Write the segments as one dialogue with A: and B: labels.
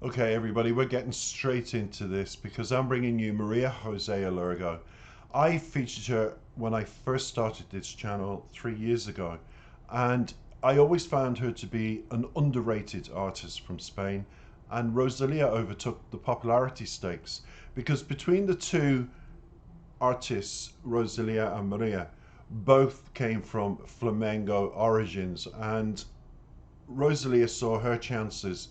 A: Okay, everybody, we're getting straight into this because I'm bringing you Maria Jose LLERGO. I featured her when I first started this channel 3 years ago, and I always found her to be an underrated artist from Spain, and Rosalia overtook the popularity stakes because between the two artists, Rosalia and Maria, both came from flamenco origins, and Rosalia saw her chances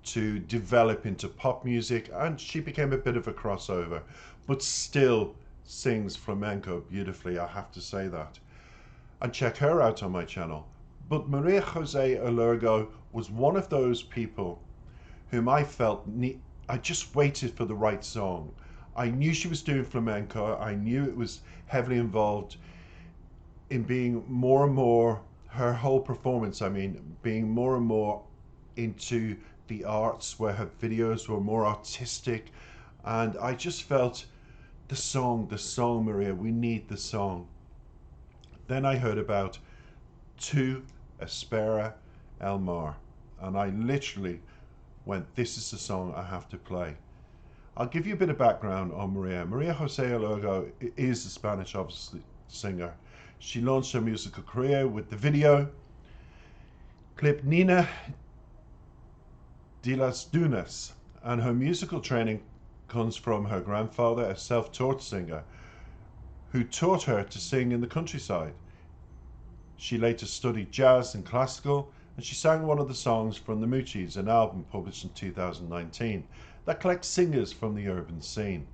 A: to develop into pop music and she became a bit of a crossover, but still sings flamenco beautifully, I have to say that. And check her out on my channel. But Maria Jose LLERGO was one of those people whom I felt I just waited for the right song. I knew she was doing flamenco, I knew it was heavily involved in being more and more, her whole performance, I mean, being more and more into the arts where her videos were more artistic, and I just felt the song, Maria, we need the song. Then I heard about Tu Espera El Mar, and I literally went, this is the song I have to play. I'll give you a bit of background on Maria. Maria Jose LLERGO is a Spanish, obviously, singer. She launched her musical career with the video clip Nina de las Dunas, and her musical training comes from her grandfather, a self-taught singer, who taught her to sing in the countryside. She later studied jazz and classical, and she sang one of the songs from the Moonchies, an album published in 2019 that collects singers from the urban scene.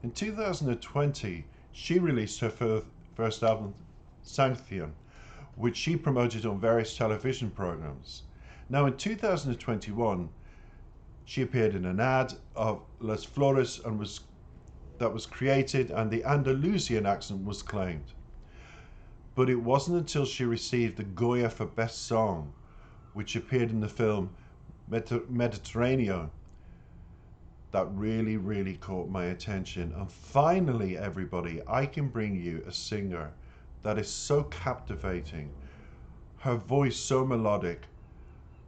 A: In 2020, she released her first album, Sanación, which she promoted on various television programs. Now in 2021, she appeared in an ad of Lola Flores that was created, and the Andalusian accent was claimed. But it wasn't until she received the Goya for Best Song, which appeared in the film Mediterráneo, that really caught my attention. And finally, everybody, I can bring you a singer that is so captivating, her voice so melodic,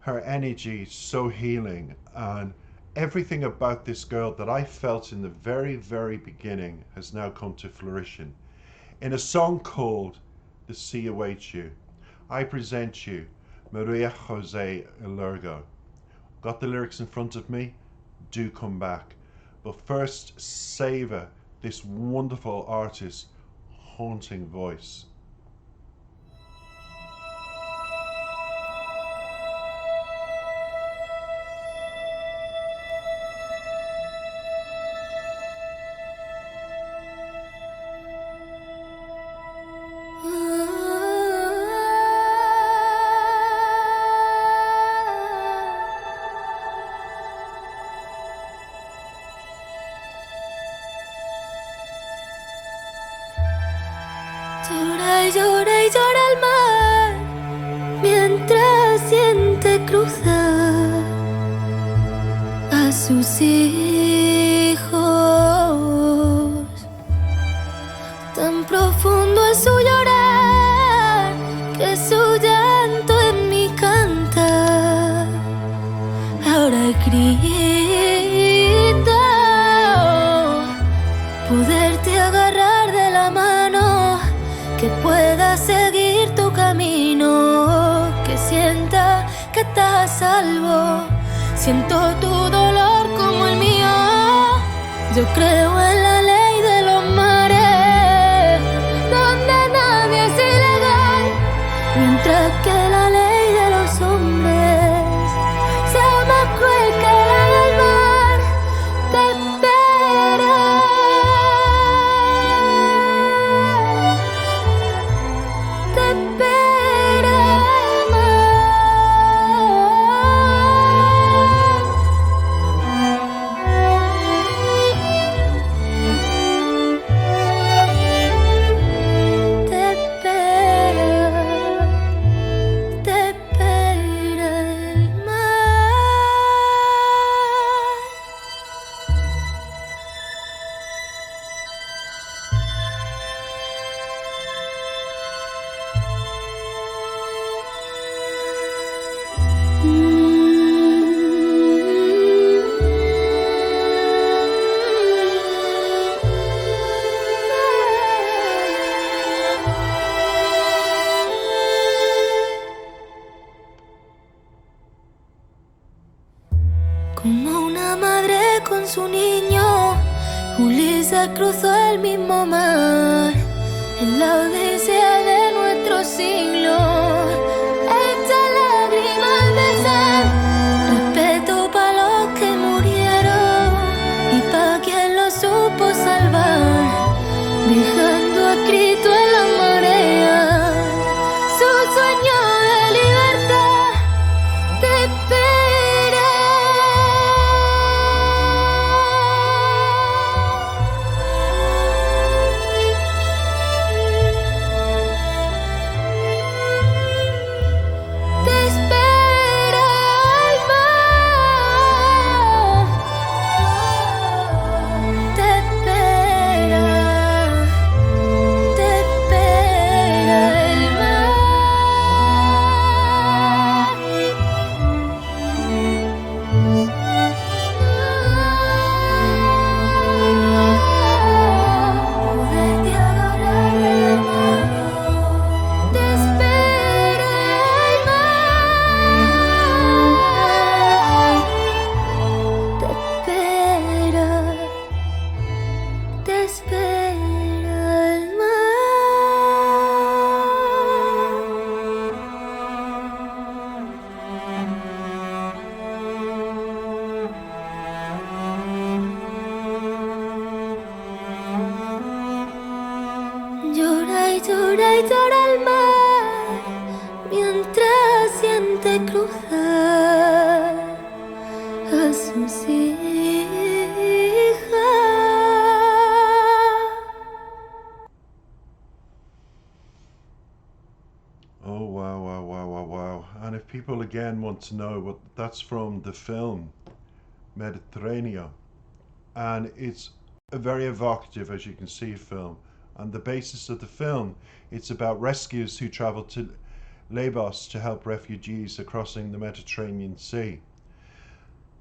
A: her energy so healing, and everything about this girl that I felt in the very beginning has now come to fruition. In a song called The Sea Awaits You, I present you Maria Jose LLERGO. Got the lyrics in front of me? Do come back. But first, savor this wonderful artist's haunting voice.
B: Llora y llora el mar mientras siente cruzar a sus hijos. Tan profundo es su llorar que su llanto en mí canta. Ahora grito poderte agarrar de la mano, que pueda seguir tu camino, que sienta que estás a salvo. Siento tu dolor como el mío. Yo creo en la ley de los mares, donde nadie es ilegal, mientras que la ley de los hombres sea más cruel que la del mar. Te espera. Como una madre con su niño, Ulises cruzó el mismo mar en la odisea de nuestro siglo. Estas lágrimas de sal, respeto para los que murieron y para quien lo supo salvar, dejando escrito en la marea su sueño de libertad. Te espera. Te espera el mar. Te espera. Te espera el mar. Poderte agarrar de la mano. Te espera el mar. Te espera el mar. Llora y llora y llora el mar mientras siente cruzar a sus hijas.
A: Oh, wow, wow, wow, wow, wow. And if people again want to know what that's from, the film Mediterráneo, and it's a very evocative, as you can see, film. And the basis of the film, it's about rescuers who travel to Lesbos to help refugees crossing the Mediterranean Sea.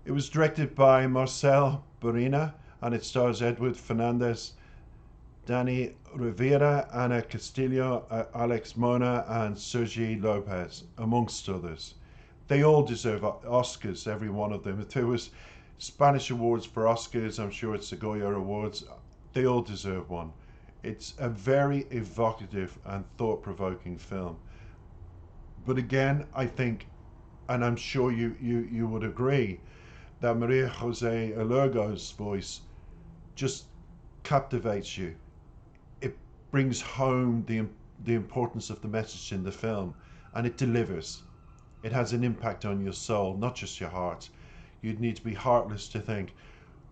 A: It was directed by Marcel Barrena, and it stars Eduard Fernández, Dani Rovira, Ana Castillo, Àlex, Monner, and Sergi López, amongst others. They all deserve Oscars, every one of them. If there was Spanish awards for Oscars, I'm sure it's the Goya awards. They all deserve one. It's a very evocative and thought-provoking film. But again, I think, and I'm sure you would agree, that Maria Jose LLERGO's voice just captivates you. It brings home the importance of the message in the film, and it delivers. It has an impact on your soul, not just your heart. You'd need to be heartless to think,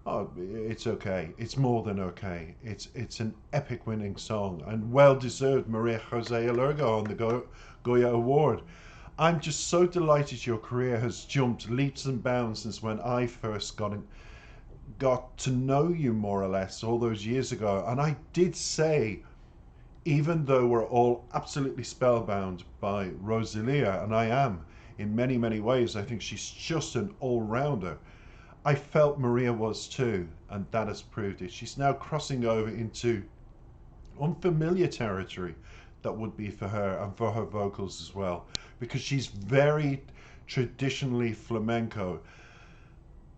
A: oh, it's okay. It's more than okay. It's an epic winning song, and well deserved Maria Jose LLERGO on the Goya Award. I'm just so delighted your career has jumped leaps and bounds since when I first got to know you, more or less, all those years ago. And I did say, even though we're all absolutely spellbound by Rosalia, and I am in many, many ways, I think she's just an all-rounder, I felt Maria was too, and that has proved it. She's now crossing over into unfamiliar territory that would be for her and for her vocals as well, because she's very traditionally flamenco.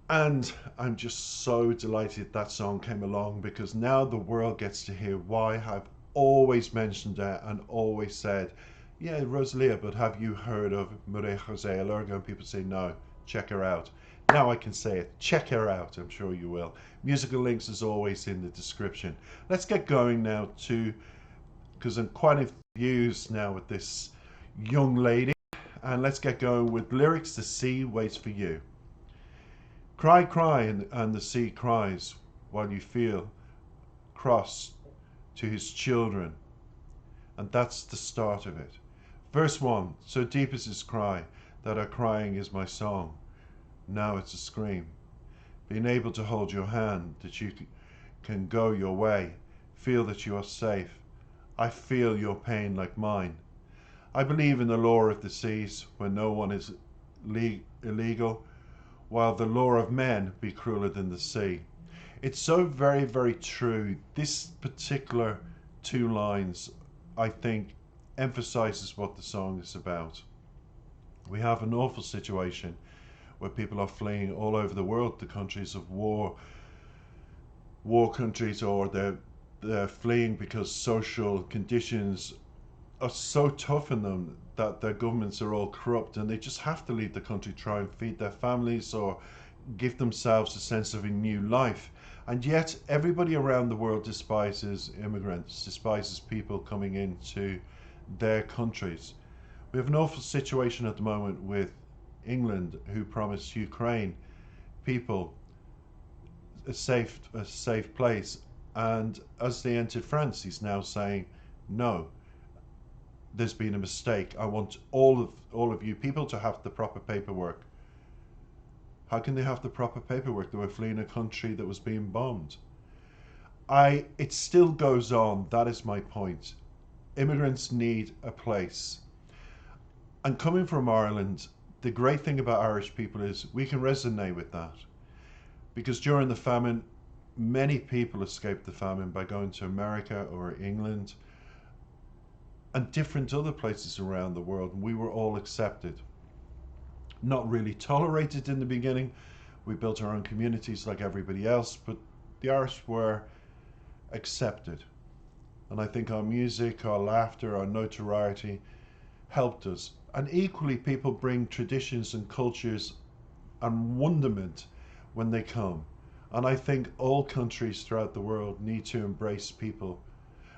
A: And I'm just so delighted that song came along, because now the world gets to hear why I've always mentioned her and always said, yeah, Rosalia, but have you heard of Maria Jose LLERGO? And people say, no, check her out. Now I can say it, check her out, I'm sure you will. Musical links as always in the description. Let's get going now because I'm quite infused now with this young lady, and let's get going with lyrics. The sea waits for you. Cry, cry, and the sea cries while you feel cross to his children. And that's the start of it. Verse 1, so deep is his cry that our crying is my song. Now it's a scream. Being able to hold your hand, that you can go your way, feel that you are safe. I feel your pain like mine. I believe in the law of the seas, where no one is illegal, while the law of men be crueler than the sea. It's so very, very true. This particular two lines, I think, emphasizes what the song is about. We have an awful situation where people are fleeing all over the world to countries of war countries, or they're fleeing because social conditions are so tough in them that their governments are all corrupt and they just have to leave the country, try and feed their families or give themselves a sense of a new life. And yet everybody around the world despises immigrants, despises people coming into their countries. We have an awful situation at the moment with England, who promised Ukraine people a safe place, and as they entered France, he's now saying, no, there's been a mistake. I want all of you people to have the proper paperwork. How can they have the proper paperwork? They were fleeing a country that was being bombed. It still goes on. That is my point. Immigrants need a place. And coming from Ireland, the great thing about Irish people is we can resonate with that. Because during the famine, many people escaped the famine by going to America or England and different other places around the world. And we were all accepted. Not really tolerated in the beginning. We built our own communities like everybody else, but the Irish were accepted. And I think our music, our laughter, our notoriety helped us. And equally, people bring traditions and cultures and wonderment when they come. And I think all countries throughout the world need to embrace people.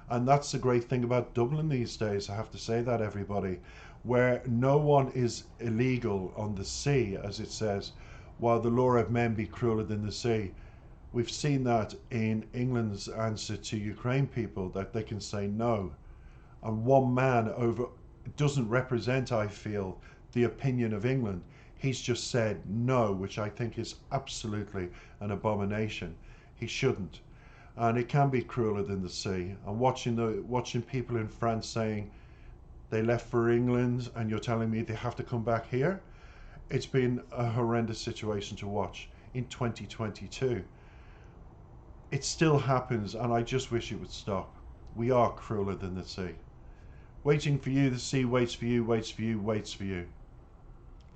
A: And that's the great thing about Dublin these days, I have to say that, everybody, where no one is illegal on the sea, as it says, while the law of men be crueler than the sea. We've seen that in England's answer to Ukraine people, that they can say no. And one man doesn't represent, I feel, the opinion of England. He's just said no, which I think is absolutely an abomination. He shouldn't. And it can be crueler than the sea. And watching people in France saying they left for England and you're telling me they have to come back here, it's been a horrendous situation to watch in 2022. It still happens, and I just wish it would stop. We are crueler than the sea. Waiting for you, the sea waits for you, waits for you, waits for you.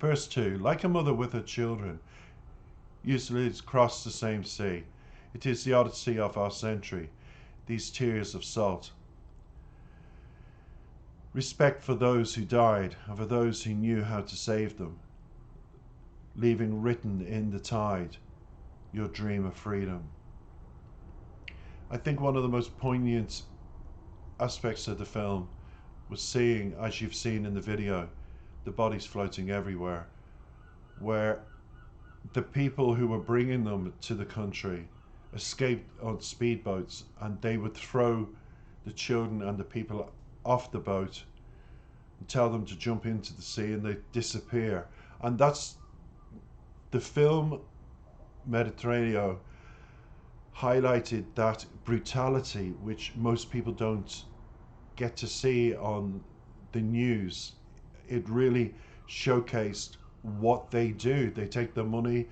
A: Verse 2, like a mother with her children, usually it's crossed the same sea. It is the odyssey of our century, these tears of salt. Respect for those who died, and for those who knew how to save them, leaving written in the tide your dream of freedom. I think one of the most poignant aspects of the film was seeing, as you've seen in the video, the bodies floating everywhere, where the people who were bringing them to the country escaped on speedboats, and they would throw the children and the people off the boat and tell them to jump into the sea, and they disappear. And that's the film Mediterráneo highlighted, that brutality which most people don't get to see on the news. It really showcased what they do. They take the money,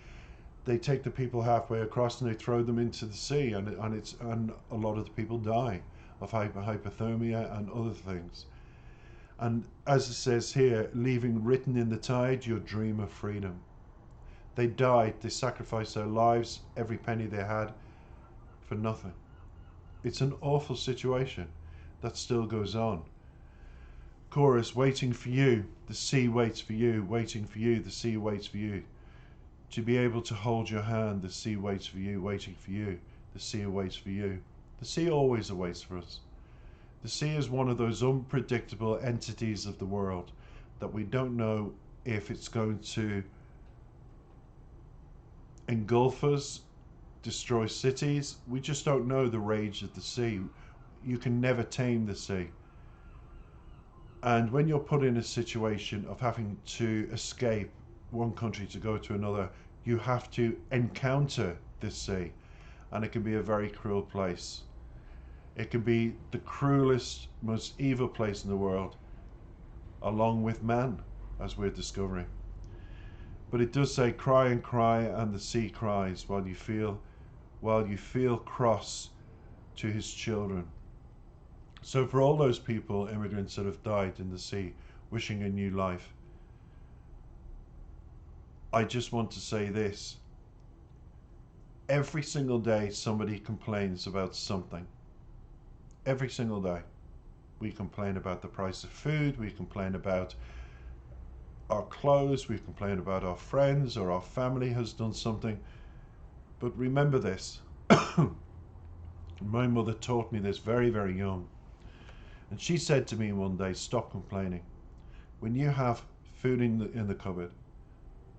A: they take the people halfway across and they throw them into the sea, and a lot of the people die of hypothermia and other things. And as it says here, leaving written in the tide your dream of freedom. They died, they sacrificed their lives, every penny they had, for nothing. It's an awful situation that still goes on. Chorus, waiting for you, the sea waits for you, waiting for you, the sea waits for you. To be able to hold your hand, the sea waits for you, waiting for you, the sea waits for you. The sea always awaits for us. The sea is one of those unpredictable entities of the world that we don't know if it's going to engulf us, destroy cities. We just don't know the rage of the sea. You can never tame the sea. And when you're put in a situation of having to escape one country to go to another, you have to encounter this sea. And it can be a very cruel place. It can be the cruelest, most evil place in the world, along with man, as we're discovering. But it does say, cry and cry, and the sea cries, while you feel cross to his children. So for all those people, immigrants that have died in the sea, wishing a new life, I just want to say this. Every single day somebody complains about something. Every single day. We complain about the price of food, we complain about our clothes, we complain about our friends or our family has done something. But remember this. My mother taught me this very, very young. And she said to me one day, stop complaining. When you have food in the cupboard,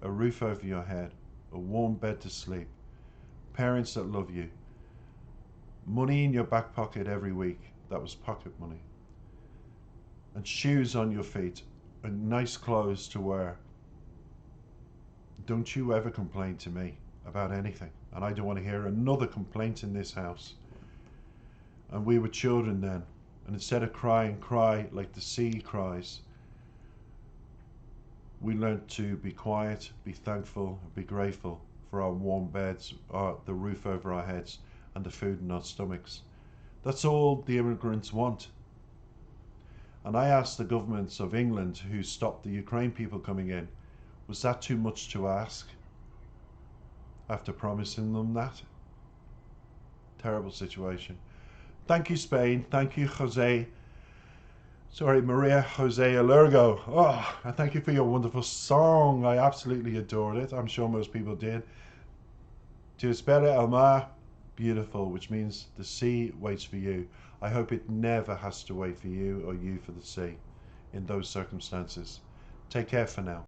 A: a roof over your head, a warm bed to sleep, parents that love you, money in your back pocket every week, that was pocket money, and shoes on your feet, and nice clothes to wear, don't you ever complain to me about anything. And I don't want to hear another complaint in this house. And we were children then, and instead of crying, cry like the sea cries. We learned to be quiet, be thankful, be grateful for our warm beds, the roof over our heads, and the food in our stomachs. That's all the immigrants want. And I asked the governments of England who stopped the Ukraine people coming in, was that too much to ask? After promising them that? Terrible situation. Thank you, Spain. Thank you, Maria Jose LLERGO. Oh, and thank you for your wonderful song. I absolutely adored it. I'm sure most people did. Tu espera el mar, beautiful, which means the sea waits for you. I hope it never has to wait for you or you for the sea in those circumstances. Take care for now.